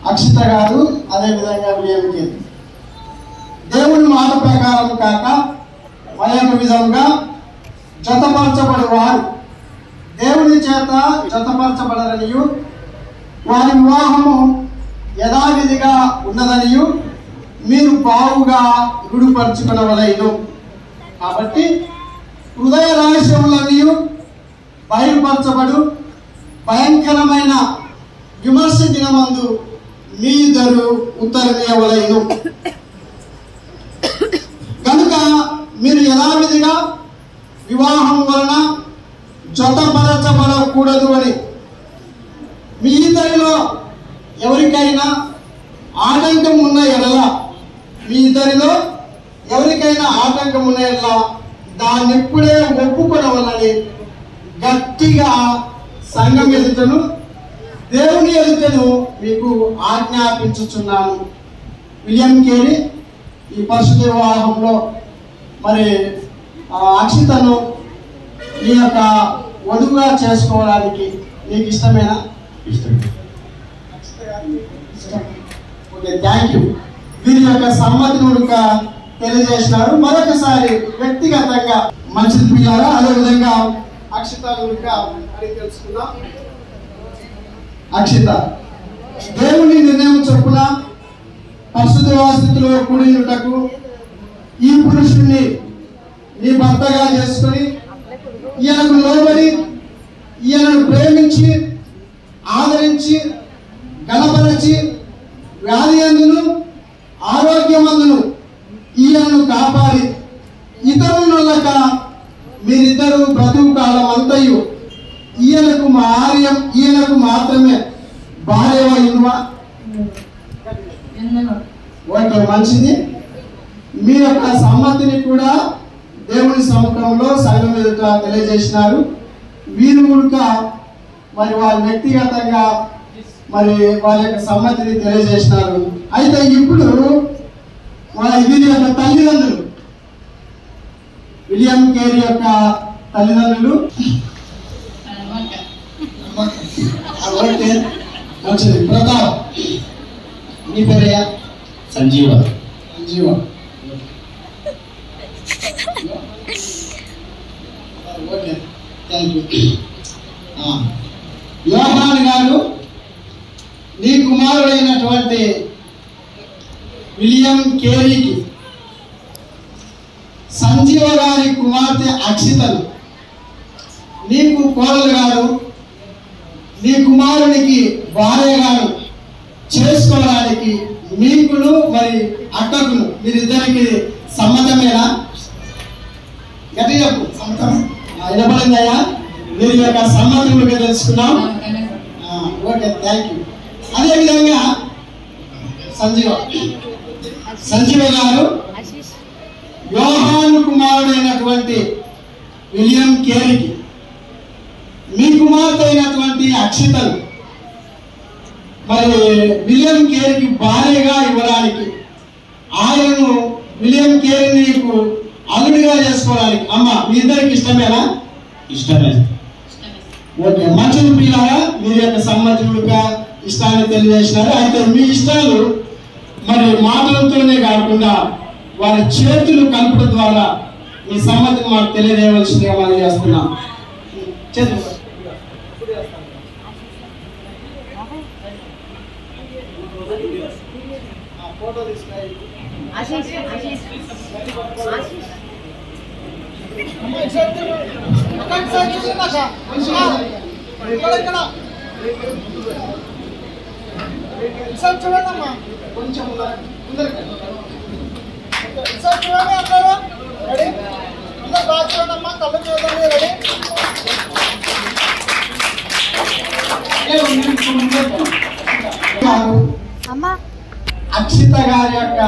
అక్షిత గారు, అదేవిధంగా విలియంకి దేవుని మాట ప్రకారం కాక మరొక విధంగా జతపరచబడి వారు దేవుని చేత జతపరచబడరనియు వారి వివాహము యథావిధిగా ఉన్నదనియు మీరు బావుగా గుడిపరుచుకునవలెను. కాబట్టి హృదయ రహస్యములన్నీ బయలుపరచబడు భయంకరమైన విమర్శ దినమందు మీ ఇద్దరు ఉత్తరమేయవలెను. కనుక మీరు యథావిధిగా వివాహం వలన జతపరచబడకూడదు అని మీ ఇద్దరిలో ఎవరికైనా ఆటంకం ఉన్న ఎడల మీ ఇద్దరిలో ఎవరికైనా ఆటంకం ఉన్న ఎడల దాన్ని ఇప్పుడే ఒప్పుకోవాలని గట్టిగా సంఘం ఎదుటను దేవుని ఎదుటను మీకు ఆజ్ఞాపించుచున్నాను. విలియం కేరీ ఈ పరిశుద్ధ వివాహంలో మరి అక్షితను నీ యొక్క వధువుగా చేసుకోవడానికి నీకు ఇష్టమేనా? ఇష్టం. Okay, thank you. వీరి యొక్క సమ్మతిని తెలియజేసినారు. మరొకసారి వ్యక్తిగతంగా మంచిది పిల్లారా, అదేవిధంగా అక్షిత అడిగి తెలుసుకుందాం. అక్షిత, దేవుని నిర్ణయం చొప్పున పరిశుద్ధ స్థితిలో కూడినటకు ఈ పురుషుణ్ణి నీ భర్తగా చేసుకొని ఈయనకు లోబడి ఈయనను ప్రేమించి ఆదరించి గణపరచి వ్యాధి అందును ఆరోగ్యమందును ఈయనను కాపాడి ఇతరులక మీరిద్దరూ బ్రతుకు కాలం అంతయు ఈయనకు మాత్రమే భార్య అయిందా? ఓకే, మంచిది. మీ యొక్క సమ్మతిని కూడా దేవుని సముఖంలో సంఘం ఎదుట తెలియజేసినారు. వీరు కూడా మరి వారి వ్యక్తిగతంగా మరి వారి యొక్క సమ్మతిని తెలియజేసినారు. అయితే ఇప్పుడు వీరి యొక్క తల్లిదండ్రులు, విలియం కేరీ యొక్క తల్లిదండ్రులు మంచిది. ప్రతాప్, నీ పేరయ్యా? Sanjeeva. Sanjeeva, okay, thank you. Yohan garu, నీ కుమారుడైనటువంటి విలియం కేరీకి సంజీవ గారి కుమార్తె అక్షితను నీకు కోడలు గారు నీ కుమారునికి భార్య గారు చేసుకోవడానికి మీకును మరి అక్కకును మీరిద్దరికి సమ్మతమేనా? గట్టి చెప్పు. సమ్మతం వినపడిందయ్యా? మీరు యొక్క సమ్మతం తెలుసుకున్నాం. Okay, thank you. అదేవిధంగా సంజీవ గారు యోహాను కుమారుడైనటువంటి విలియం కేరీకి మీ కుమార్తె అయినటువంటి అక్షితను మరి విలియం కేరీకి భార్యగా ఇవ్వడానికి ఆయనను విలియం కేరీ నీకు అల్లుడిగా చేసుకోవడానికి అమ్మ మీ ఇద్దరికి ఇష్టమేనా? ఇష్టమే. ఓకే, మంచిది పిల్లారా, మీరు యొక్క సమ్మతిగా ఇష్టాన్ని తెలియజేసినారు. అయితే మీ ఇష్టాలు మరి మాటలతోనే కాకుండా వారి చేతులు కలపడం ద్వారా మీ సమ్మతిని మాకు తెలియజేయవలసిందిగా మనం చేస్తున్నాం. చేతులు ఫోటో తీసుకున్నాయి. చూడమ్మా, కొంచెం చూడండి అందరూ. రెడీ? అందరూ బాగా చూడమ్మా, కళ్ళు చూడండి. రెడీ? అక్షిత గారి యొక్క